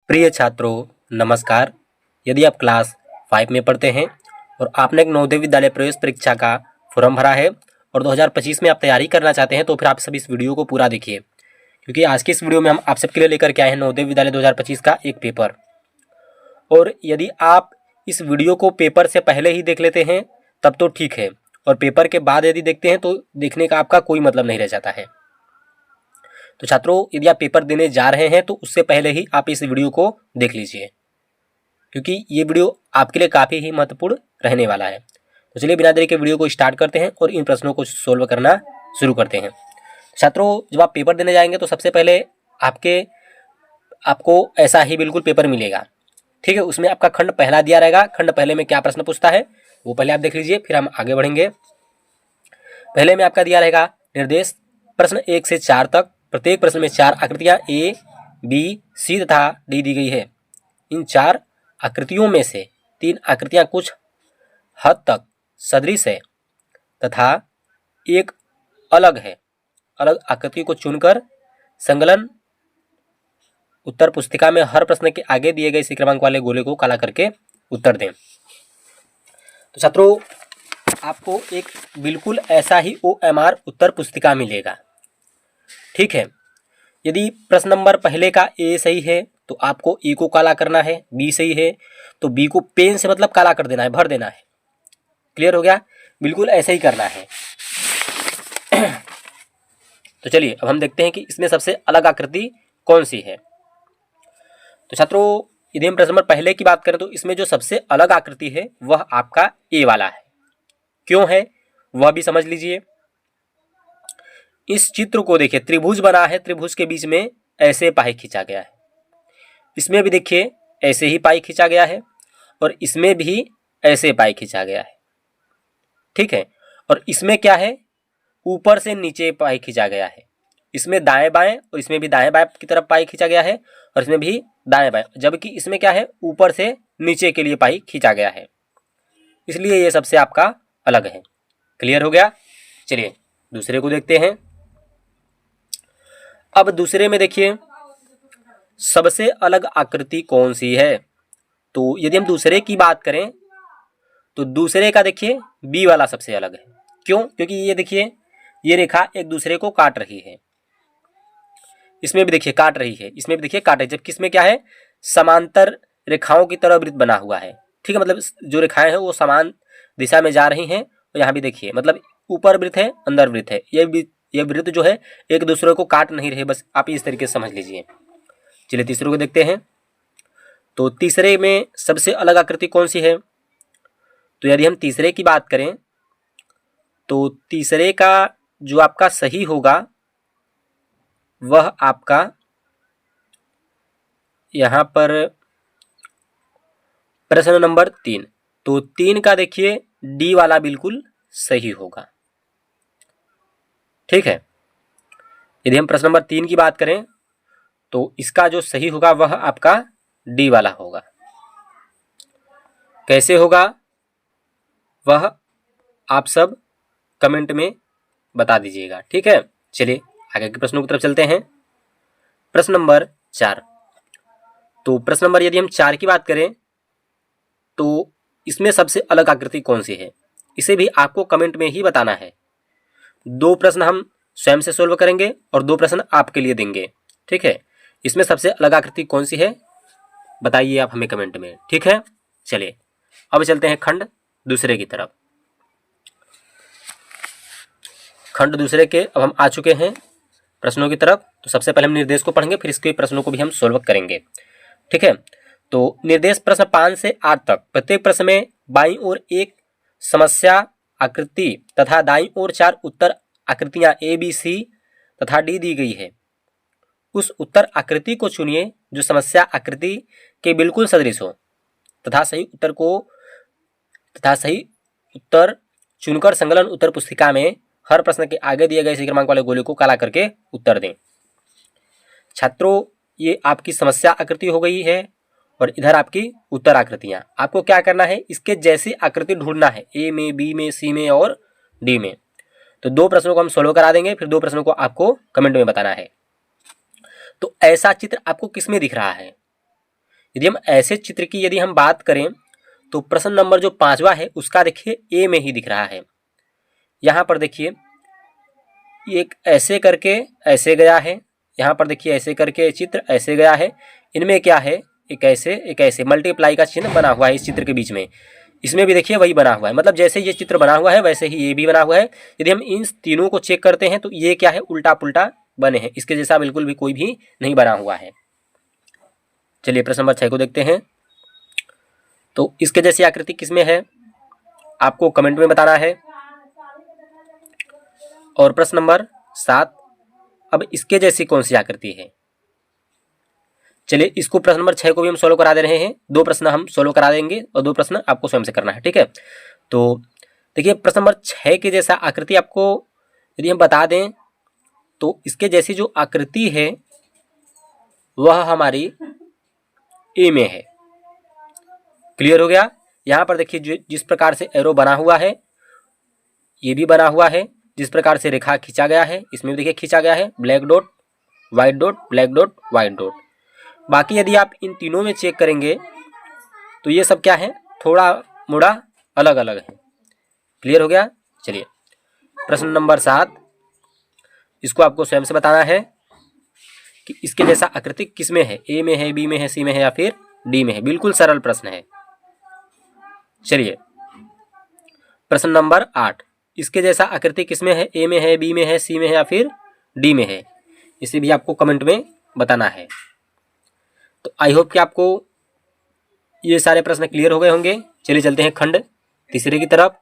प्रिय छात्रों, नमस्कार। यदि आप क्लास 5 में पढ़ते हैं और आपने एक नवोदय विद्यालय प्रवेश परीक्षा का फॉर्म भरा है और 2025 में आप तैयारी करना चाहते हैं तो फिर आप सब इस वीडियो को पूरा देखिए, क्योंकि आज की इस वीडियो में हम आप सबके लिए लेकर के आए हैं नवोदय विद्यालय 2025 का एक पेपर। और यदि आप इस वीडियो को पेपर से पहले ही देख लेते हैं तब तो ठीक है, और पेपर के बाद यदि देखते हैं तो देखने का आपका कोई मतलब नहीं रह जाता है। तो छात्रों, यदि आप पेपर देने जा रहे हैं तो उससे पहले ही आप इस वीडियो को देख लीजिए, क्योंकि ये वीडियो आपके लिए काफ़ी ही महत्वपूर्ण रहने वाला है। तो चलिए बिना देरी के वीडियो को स्टार्ट करते हैं और इन प्रश्नों को सोल्व करना शुरू करते हैं। छात्रों, जब आप पेपर देने जाएंगे तो सबसे पहले आपको ऐसा ही बिल्कुल पेपर मिलेगा, ठीक है। उसमें आपका खंड पहला दिया रहेगा। खंड पहले में क्या प्रश्न पूछता है वो पहले आप देख लीजिए, फिर हम आगे बढ़ेंगे। पहले में आपका दिया रहेगा निर्देश प्रश्न 1 से 4 तक। प्रत्येक प्रश्न में 4 आकृतियां ए, बी, सी तथा डी दी गई है। इन 4 आकृतियों में से 3 आकृतियां कुछ हद तक सदृश है तथा एक अलग है। अलग आकृति को चुनकर संकलन उत्तर पुस्तिका में हर प्रश्न के आगे दिए गए इसी क्रमांक वाले गोले को काला करके उत्तर दें। तो छात्रों, आपको एक बिल्कुल ऐसा ही OMR उत्तर पुस्तिका मिलेगा, ठीक है। यदि प्रश्न नंबर पहले का ए सही है तो आपको ए को काला करना है, बी सही है तो बी को पेन से मतलब काला कर देना है, भर देना है। क्लियर हो गया? बिल्कुल ऐसे ही करना है। तो चलिए अब हम देखते हैं कि इसमें सबसे अलग आकृति कौन सी है। तो छात्रों, यदि हम प्रश्न नंबर पहले की बात करें तो इसमें जो सबसे अलग आकृति है वह आपका ए वाला है। क्यों है वह भी समझ लीजिए। इस चित्र को देखिए, त्रिभुज बना है, त्रिभुज के बीच में ऐसे पाई खींचा गया है। इसमें भी देखिए ऐसे ही पाई खींचा गया है और इसमें भी ऐसे पाई खींचा गया है, ठीक है। और इसमें क्या है, ऊपर से नीचे पाई खींचा गया है। इसमें दाएं बाएं और इसमें भी दाएं बाएं की तरफ पाई खींचा गया है और इसमें भी दाएं बाएं, जबकि इसमें क्या है, ऊपर से नीचे के लिए पाई खींचा गया है। इसलिए ये सबसे आपका अलग है। क्लियर हो गया? चलिए दूसरे को देखते हैं। अब दूसरे में देखिए सबसे अलग आकृति कौन सी है। तो यदि हम दूसरे की बात करें तो दूसरे का देखिए बी वाला सबसे अलग है। क्यों? क्योंकि ये देखिए ये रेखा एक दूसरे को काट रही है। इसमें भी देखिए काट रही है, इसमें भी देखिए काट रही है, जबकि इसमें क्या है, समांतर रेखाओं की तरह वृत्त बना हुआ है, ठीक है। मतलब जो रेखाएं हैं वो समान दिशा में जा रही हैं। और यहाँ भी देखिए मतलब ऊपर वृत्त है, अंदर वृत्त है। ये वृत्त जो है एक दूसरे को काट नहीं रहे, बस आप इस तरीके से समझ लीजिए। चलिए तीसरे को देखते हैं। तो तीसरे में सबसे अलग आकृति कौन सी है। तो यदि हम तीसरे की बात करें तो तीसरे का जो आपका सही होगा वह आपका यहां पर प्रश्न नंबर 3। तो 3 का देखिए डी वाला बिल्कुल सही होगा, ठीक है। यदि हम प्रश्न नंबर 3 की बात करें तो इसका जो सही होगा वह आपका डी वाला होगा। कैसे होगा वह आप सब कमेंट में बता दीजिएगा, ठीक है। चलिए आगे के प्रश्नों की तरफ चलते हैं। प्रश्न नंबर 4। तो प्रश्न नंबर यदि हम 4 की बात करें तो इसमें सबसे अलग आकृति कौन सी है, इसे भी आपको कमेंट में ही बताना है। 2 प्रश्न हम स्वयं से सोल्व करेंगे और 2 प्रश्न आपके लिए देंगे, ठीक है। इसमें सबसे अलग आकृति कौन सी है बताइए आप हमें कमेंट में, ठीक है। चलिए अब चलते हैं खंड दूसरे की तरफ। खंड दूसरे के अब हम आ चुके हैं प्रश्नों की तरफ। तो सबसे पहले हम निर्देश को पढ़ेंगे, फिर इसके प्रश्नों को भी हम सोल्व करेंगे, ठीक है। तो निर्देश प्रश्न 5 से 8 तक। प्रत्येक प्रश्न में बाईं ओर एक समस्या आकृति तथा दाईं ओर 4 उत्तर आकृतियां ए, बी, सी तथा डी दी गई है। उस उत्तर आकृति को चुनिए जो समस्या आकृति के बिल्कुल सदृश हो तथा सही उत्तर चुनकर संकलन उत्तर पुस्तिका में हर प्रश्न के आगे दिए गए इसी क्रमांक वाले गोले को काला करके उत्तर दें। छात्रों, ये आपकी समस्या आकृति हो गई है और इधर आपकी उत्तर आकृतियां। आपको क्या करना है, इसके जैसी आकृति ढूंढना है ए में, बी में, सी में और डी में। तो 2 प्रश्नों को हम सोल्व करा देंगे, फिर 2 प्रश्नों को आपको कमेंट में बताना है। तो ऐसा चित्र आपको किस में दिख रहा है। यदि हम ऐसे चित्र की यदि हम बात करें तो प्रश्न नंबर जो 5वां है उसका देखिए ए में ही दिख रहा है। यहाँ पर देखिए एक ऐसे करके ऐसे गया है, यहाँ पर देखिए ऐसे करके चित्र ऐसे गया है, इनमें क्या है एक ऐसे मल्टीप्लाई का चिन्ह बना हुआ है इस चित्र के बीच में। इसमें भी देखिए वही बना हुआ है, मतलब जैसे ये चित्र बना हुआ है वैसे ही ये भी बना हुआ है। यदि हम इन तीनों को चेक करते हैं तो ये क्या है उल्टा पुल्टा बने हैं, इसके जैसा बिल्कुल भी कोई भी नहीं बना हुआ है। चलिए प्रश्न नंबर 6 को देखते हैं। तो इसके जैसी आकृति किसमें है आपको कमेंट में बताना है। और प्रश्न नंबर 7, अब इसके जैसी कौन सी आकृति है। चलिए इसको प्रश्न नंबर 6 को भी हम सोल्व करा दे रहे हैं। 2 प्रश्न हम सोल्व करा देंगे और 2 प्रश्न आपको स्वयं से करना है, ठीक है। तो देखिए प्रश्न नंबर 6 के जैसा आकृति आपको यदि हम बता दें तो इसके जैसी जो आकृति है वह हमारी ए में है। क्लियर हो गया। यहाँ पर देखिए जिस प्रकार से एरो बना हुआ है ये भी बना हुआ है, जिस प्रकार से रेखा खींचा गया है इसमें भी देखिए खींचा गया है, black dot white dot black dot white dot. बाकी यदि आप इन तीनों में चेक करेंगे तो ये सब क्या है थोड़ा मोड़ा अलग अलग है। क्लियर हो गया। चलिए प्रश्न नंबर 7, इसको आपको स्वयं से बताना है कि इसके जैसा आकृति किस में है, ए में है, बी में है, सी में है या फिर डी में है। बिल्कुल सरल प्रश्न है। चलिए प्रश्न नंबर 8, इसके जैसा आकृति किस में है, ए में है, बी में है, सी में है या फिर डी में है। इसे भी आपको कमेंट में बताना है। तो आई होप कि आपको ये सारे प्रश्न क्लियर हो गए होंगे। चलिए चलते हैं खंड तीसरे की तरफ।